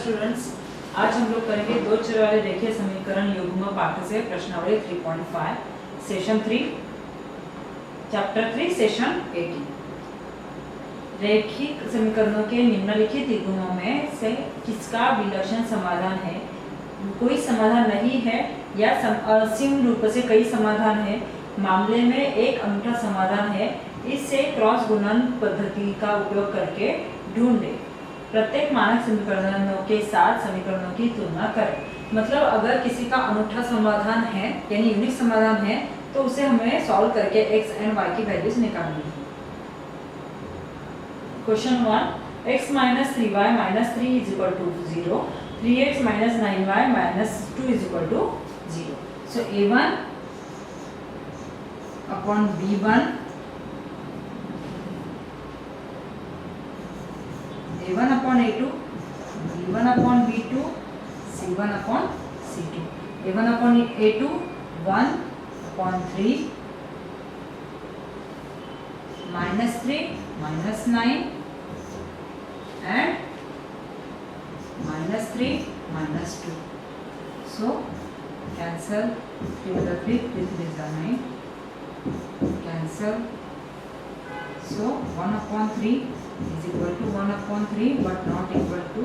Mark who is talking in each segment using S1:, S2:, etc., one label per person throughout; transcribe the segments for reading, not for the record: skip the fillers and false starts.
S1: Students, आज हम लोग करेंगे दो चर वाले रेखीय समीकरण युग्म पाठ से प्रश्नावली 3.5 सेशन 3 चैप्टर 3 सेशन 18। रेखिक समीकरणों के निम्नलिखित युग्मों में से किसका विलक्षण समाधान है? कोई समाधान नहीं है या असीम रूप से कई समाधान है, मामले में एक अनूठा समाधान है, इससे क्रॉस गुणन पद्धति का उपयोग करके ढूंढे। प्रत्येक मानक समीकरणों के साथ समीकरणों की तुलना करें। मतलब अगर किसी का अनूठा समाधान है यानी यूनिक समाधान है तो उसे हमें सॉल्व करके x एंड y की वैल्यूज निकालनी है। Question 1, x minus 3y minus 3 is equal to 0, 3x minus 9y minus 2 is equal to 0। So a1 upon b1 a1 upon a2, b1 upon b2, c1 upon c2। a1 upon a2 1 upon 3 minus 3 minus 9 and minus 3 minus 2। So cancel 3 with the 3, 3 is the 9, cancel। So 1 upon 3 is equal to 1 upon 3 but not equal to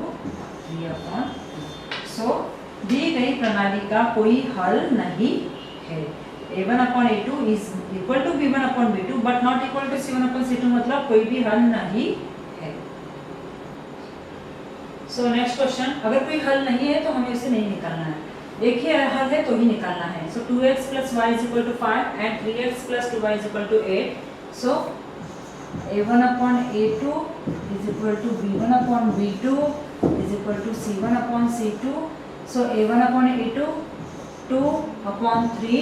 S1: 3 upon 2। So दी गई प्रणाली का कोई हल नहीं है। a1 upon a2 is equal to b1 upon b2 but not equal to c1 upon c2, मतलब कोई भी हल नहीं है। So next question, अगर कोई हल नहीं है तो हमें उसे नहीं निकालना है। एक ही हल है तो ही निकालना है। So 2x plus y is equal to 5 and 3x plus 2y is equal to 8। So a1 upon a2 is equal to b1 upon b2 is equal to c1 upon c2। so a1 upon a2 2 upon 3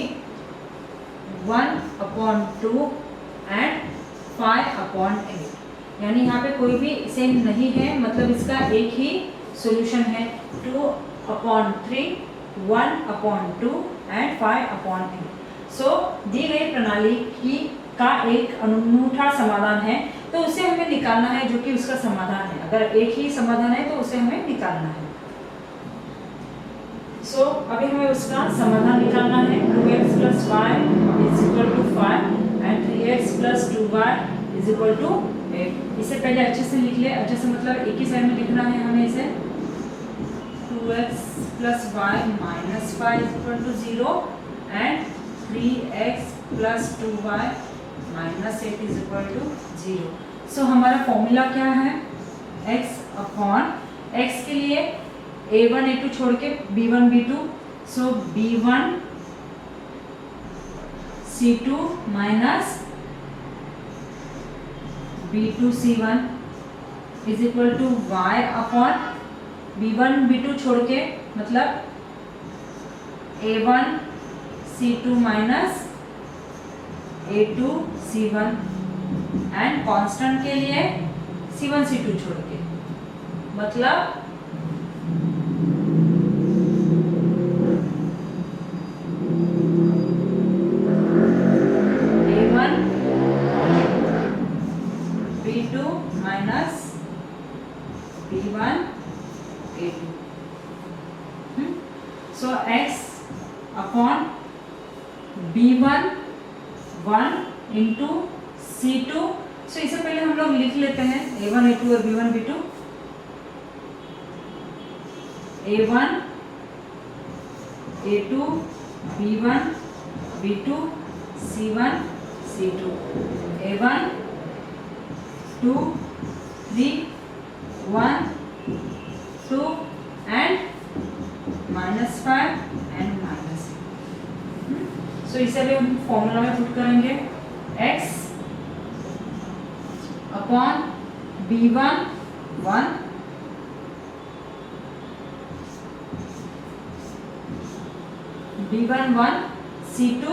S1: 1 upon 2 and 5 upon 8। यानी यहाँ पे कोई भी same नहीं है, मतलब इसका एक ही सॉल्यूशन है। 2 upon 3 1 upon 2 and 5 upon 8। सो दी गई प्रणाली की का एक अनूठा समाधान है तो उसे हमें निकालना है, जो कि उसका समाधान है। अगर एक ही समाधान है तो उसे हमें निकालना है। सो अभी हमें उसका समाधान निकालना है। 2x plus y is equal to 5 and 3x plus 2y is equal to 8। इसे पहले अच्छे से लिख ले। अच्छे से मतलब एक ही साइड में लिखना है हमें इसे। 2x plus y minus 5 is equal to 0 and 3x plus 2y minus 8 is equal to 0। So हमारा फॉर्मूला क्या है? x अपॉन x के लिए a1 a2 छोड़ के b1 b2। So b1 c2 minus b2 c1 is equal to y upon b1 b2 छोड़ के मतलब a1 c2 minus a2 c1 and constant के लिए c1 c2 छोड़ के मतलब a1 b2 minus b1 a2। सो x upon b1 1 into c2। सो इसे पहले हम लोग लिख लेते हैं a1 a2 और b1 b2। a1 a2 b1 b2 c1 c2 a1 2 3 1 2 and minus 5 and minus 8। सो इसे भी हम फॉर्मूला में पुट करेंगे। x upon b1 1 b1 1 c2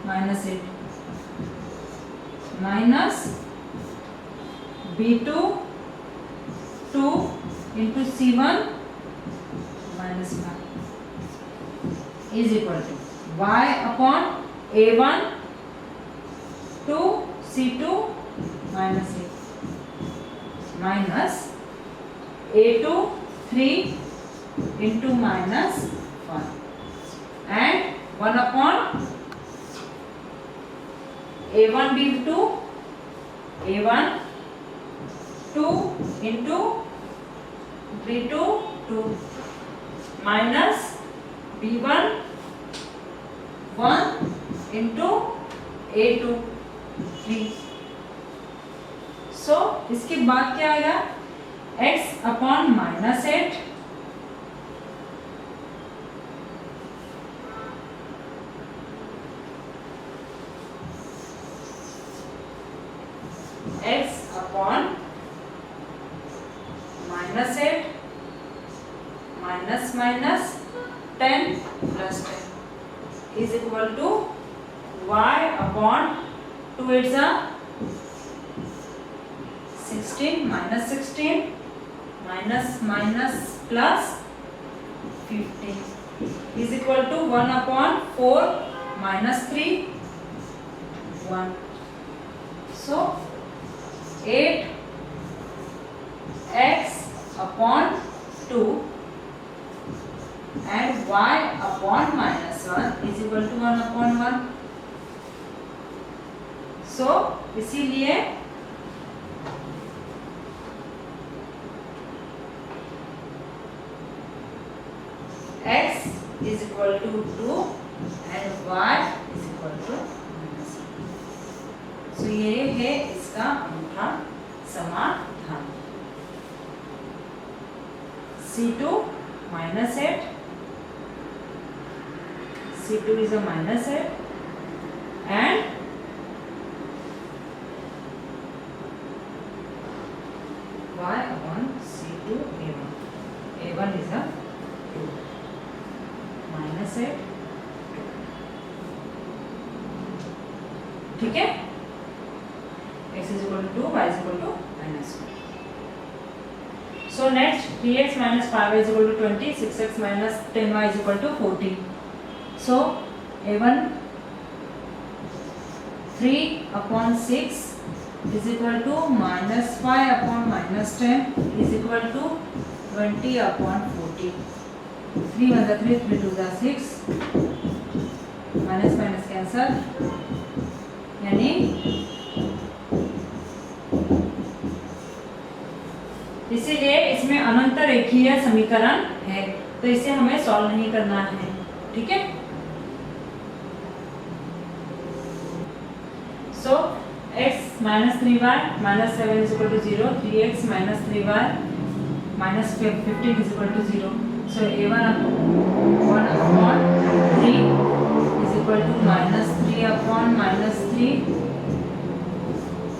S1: minus 8 minus b2 2 into c1 minus 5 is equal to y upon a1 2 c2 minus 8 minus a2 3 into minus 1 and 1 upon a1 b2 a1 2 into b2 2 minus b1 1 into a2 3. So इसके बाद क्या आएगा x upon minus 8 x upon minus 8 minus minus 10 plus 10 is equal to y upon 2 8 जा 16 minus 16 minus minus plus 15 is equal to 1 upon 4 minus 3 1. So 8 x upon 2 and y upon minus 1 is equal to 1 upon 1. So इसीलिए x is equal to 2 and y is equal to minus 1. So ये है इसका अनूठा समाधान. C2 minus 8, C2 is a minus 8 and y upon C2 A1. A1 is a 2 minus 8. ठीक है, x is equal to 2, y is equal to minus 1. So next 3x minus 5y is equal to 20, 6x minus 10y is equal to 40. So a1 3 upon 6 is equal to minus 5 upon minus 10 is equal to 20 upon 40. 3 1 3, 3 2 6, minus minus cancel, यानी इसीलिए इसमें अनंत रेखीय समीकरण है, तो इसे हमें solve नहीं करना है. ठीक है, सो x minus 3y minus 7 is equal to 0, 3x minus 3y minus 15 is equal to 0. So a1 upon 1 upon 3 is equal to minus 3 upon minus 3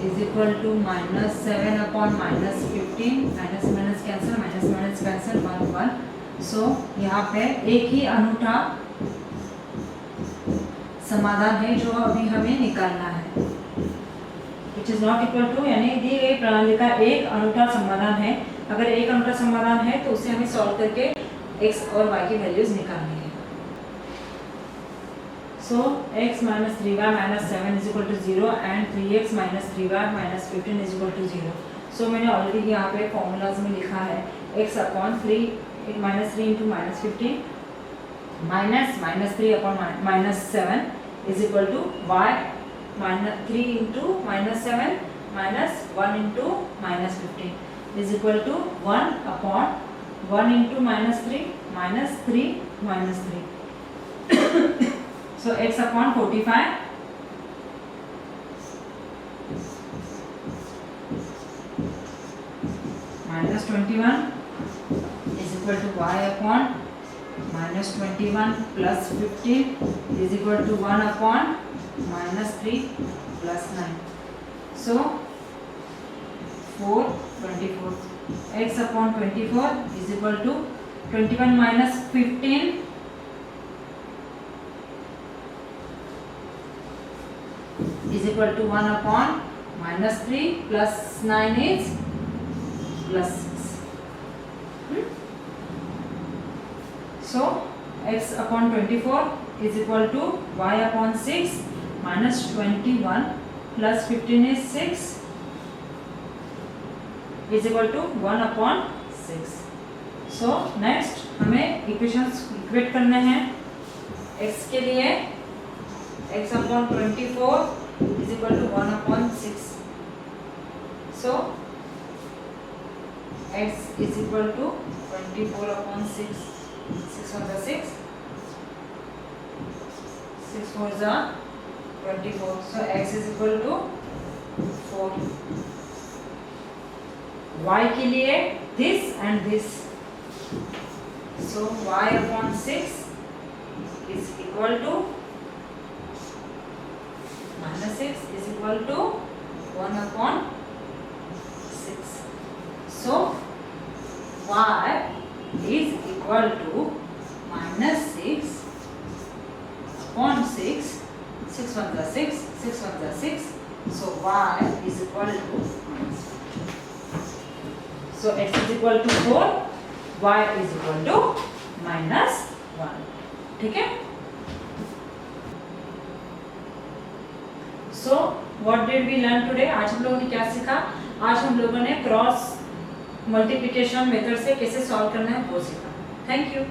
S1: is equal to minus 7 upon minus 15. minus minus cancel, minus minus cancel, 1 1. So यहाँ पे एक ही अनूठा समाधान है जो अभी हमें निकालना है, which is not equal to, यानी दी गई प्रणाली का एक अनूठा समाधान है. अगर एक अनूठा समाधान है तो उसे हमें सॉल्व करके x और y की वैल्यूज निकालनी है. So x minus 3y minus 7 is equal to 0 and 3x minus 3y minus 15 is equal to 0. So मैंने ऑलरेडी यहाँ पे फॉर्मूलाज में लिखा है x upon 3 minus 3 into minus 15 minus minus 3 upon minus 7 is equal to y minus 3 into minus 7 minus 1 into minus 15 is equal to 1 upon 1 into minus 3 minus 3 minus 3. So x upon 45 minus 21 is equal to y upon minus 21 plus 15 is equal to 1 upon minus 3 plus 9. So 4 24 x upon 24 is equal to 21 minus 15 is equal to 1 upon minus 3 plus 9 is plus 6. So x upon 24 is equal to y upon 6 minus 21 plus 15 is 6 is equal to 1 upon 6. So next हमें equations equate करने हैं। x के लिए x upon 24 is equal to 1 upon 6। So x is equal to 24 upon 6, 6 on the 6, 6 4 is 24, so x is equal to 4। y के लिए this and this, so y upon 6 is equal to minus 6 is equal to 1 upon 6, so y is equal to minus 6 upon 6, 6 1 the 6, 6 1 the 6, so y is equal to minus 4. So x is equal to 4, y is equal to minus 1। ठीक है? So what did we learn today? आज हम लोगों ने क्या सीखा? आज हम लोगों ने क्रॉस मल्टीप्लिकेशन मेथड से कैसे सॉल्व करना है वो सीखा। Thank you.